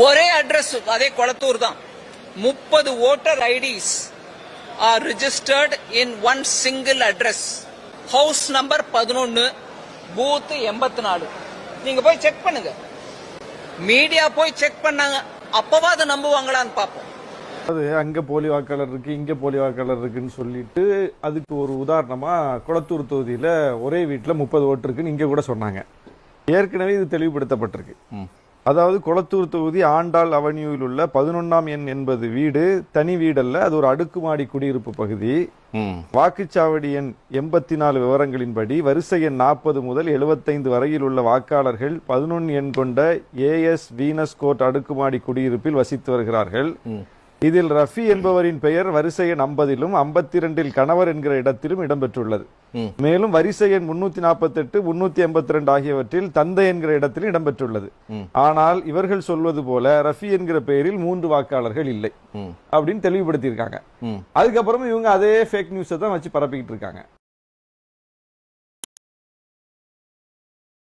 ஒரே அட்ரஸ், அதே கொளத்தூர் தான். 30 voter IDs R registered in one single address. House number 11, booth 84. நீங்க போய் செக் பண்ணுங்க. மீடியா போய் செக் பண்ணாங்க, அப்பவாது நம்புவாங்களான்னு பார்ப்போம். அது அங்க போலி வாக்காளர் இருக்கு, இங்க போலி வாக்காளர் இருக்குன்னு சொல்லிட்டு அதுக்கு ஒரு உதாரணமா கொளத்தூர் தொகுதியில ஒரே வீட்டுல 30 ஓட்டு இருக்குன்னு இங்க கூட சொன்னாங்க. ஏற்கனவே இது தெளிவுபடுத்தப்பட்டிருக்கு. அதாவது கொளத்தூர் தொகுதி ஆண்டாள் அவென்யூவில் உள்ள 11ஆம் எண் என்பது வீடு தனி வீடல்ல, அது ஒரு அடுக்குமாடி குடியிருப்பு பகுதி. வாக்குச்சாவடி எண் 84 விவரங்களின்படி வரிசை எண் 40 முதல் 75 வரையில் உள்ள வாக்காளர்கள் 11 எண் கொண்ட ஏஎஸ் வீனஸ் கோர்ட் அடுக்குமாடி குடியிருப்பில் வசித்து வருகிறார்கள். இதில் ரஃபி என்பவரின் பெயர் வரிசை எண் 50லும் 52 கணவர் என்கிற இடத்திலும் இடம்பெற்றுள்ளது. மேலும் வரிசை எண் 348, 382 ஆகியவற்றில் தந்தை என்கிற இடத்திலும் இடம்பெற்றுள்ளது. ஆனால் இவர்கள் சொல்வது போல ரஃபி என்கிற பெயரில் 3 வாக்காளர்கள் இல்லை அப்படின்னு தெளிவுபடுத்தி இருக்காங்க. அதுக்கப்புறம் இவங்க அதே ஃபேக் நியூஸை தான் வச்சு பரப்பிக்கிட்டு இருக்காங்க.